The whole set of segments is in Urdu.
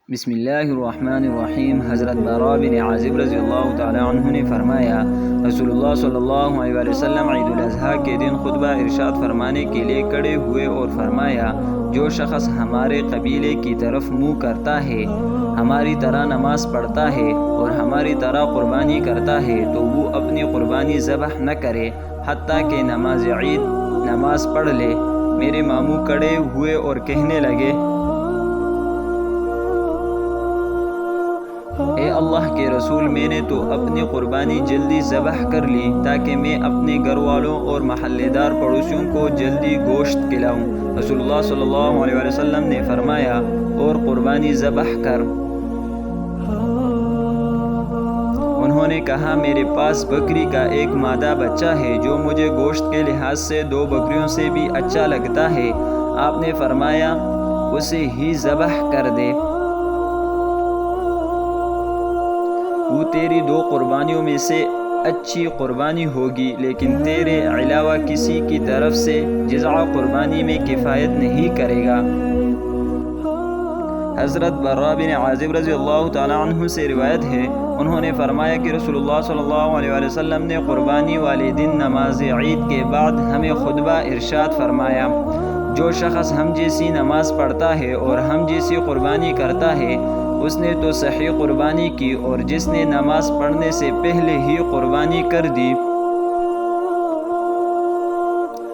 بسم اللہ الرحمن الرحیم۔ حضرت براء بن عازب رضی اللہ تعالی عنہ نے فرمایا، رسول اللہ صلی اللہ علیہ وسلم عید الاضحیٰ کے دن خطبہ ارشاد فرمانے کے لیے کھڑے ہوئے اور فرمایا، جو شخص ہمارے قبیلے کی طرف منہ کرتا ہے، ہماری طرح نماز پڑھتا ہے اور ہماری طرح قربانی کرتا ہے تو وہ اپنی قربانی ذبح نہ کرے حتیٰ کہ نماز عید نماز پڑھ لے۔ میرے ماموں کھڑے ہوئے اور کہنے لگے، اے اللہ کے رسول، میں نے تو اپنی قربانی جلدی ذبح کر لی تاکہ میں اپنے گھر والوں اور محلے دار پڑوسیوں کو جلدی گوشت کھلاؤں۔ رسول اللہ صلی اللہ علیہ وسلم نے فرمایا، اور قربانی ذبح کر۔ انہوں نے کہا، میرے پاس بکری کا ایک مادہ بچہ ہے جو مجھے گوشت کے لحاظ سے 2 بکریوں سے بھی اچھا لگتا ہے۔ آپ نے فرمایا، اسے ہی ذبح کر دے، وہ تیری 2 قربانیوں میں سے اچھی قربانی ہوگی، لیکن تیرے علاوہ کسی کی طرف سے جزع قربانی میں کفایت نہیں کرے گا۔ حضرت براء بن عازب رضی اللہ تعالی عنہ سے روایت ہے، انہوں نے فرمایا کہ رسول اللہ صلی اللہ علیہ وسلم نے قربانی والے دن نماز عید کے بعد ہمیں خطبہ ارشاد فرمایا، جو شخص ہم جیسی نماز پڑھتا ہے اور ہم جیسی قربانی کرتا ہے، اس نے تو صحیح قربانی کی، اور جس نے نماز پڑھنے سے پہلے ہی قربانی کر دی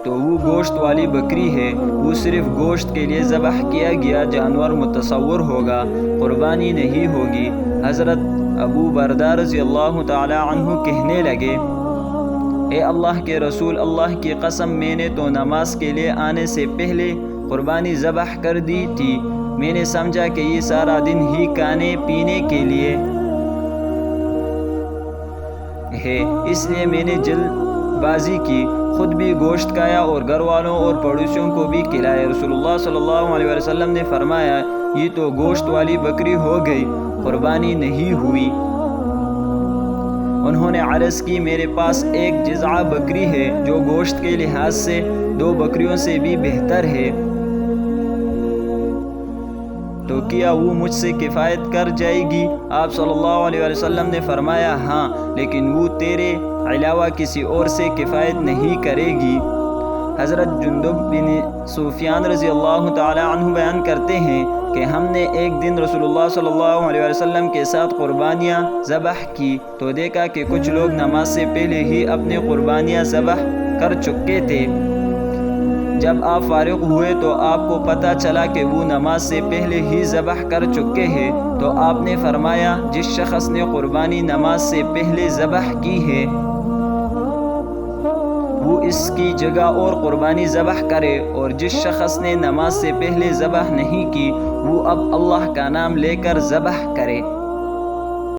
تو وہ گوشت والی بکری ہے، وہ صرف گوشت کے لیے ذبح کیا گیا جانور متصور ہوگا، قربانی نہیں ہوگی۔ حضرت ابو بردہ رضی اللہ تعالی عنہ کہنے لگے، اے اللہ کے رسول، اللہ کی قسم، میں نے تو نماز کے لیے آنے سے پہلے قربانی ذبح کر دی تھی، میں نے سمجھا کہ یہ سارا دن ہی کھانے پینے کے لیے ہے، اس لیے میں نے جلد بازی کی، خود بھی گوشت کھایا اور گھر والوں اور پڑوسیوں کو بھی کھلایا۔ رسول اللہ صلی اللہ علیہ وسلم نے فرمایا، یہ تو گوشت والی بکری ہو گئی، قربانی نہیں ہوئی۔ انہوں نے عرض کی، میرے پاس ایک جزع بکری ہے جو گوشت کے لحاظ سے 2 بکریوں سے بھی بہتر ہے، تو کیا وہ مجھ سے کفایت کر جائے گی؟ آپ صلی اللہ علیہ وسلم نے فرمایا، ہاں، لیکن وہ تیرے علاوہ کسی اور سے کفایت نہیں کرے گی۔ حضرت جندب بن سفیان رضی اللہ تعالی عنہ بیان کرتے ہیں کہ ہم نے ایک دن رسول اللہ صلی اللہ علیہ وسلم کے ساتھ قربانیاں ذبح کی تو دیکھا کہ کچھ لوگ نماز سے پہلے ہی اپنی قربانیاں ذبح کر چکے تھے۔ جب آپ فارغ ہوئے تو آپ کو پتہ چلا کہ وہ نماز سے پہلے ہی ذبح کر چکے ہیں، تو آپ نے فرمایا، جس شخص نے قربانی نماز سے پہلے ذبح کی ہے وہ اس کی جگہ اور قربانی ذبح کرے، اور جس شخص نے نماز سے پہلے ذبح نہیں کی وہ اب اللہ کا نام لے کر ذبح کرے۔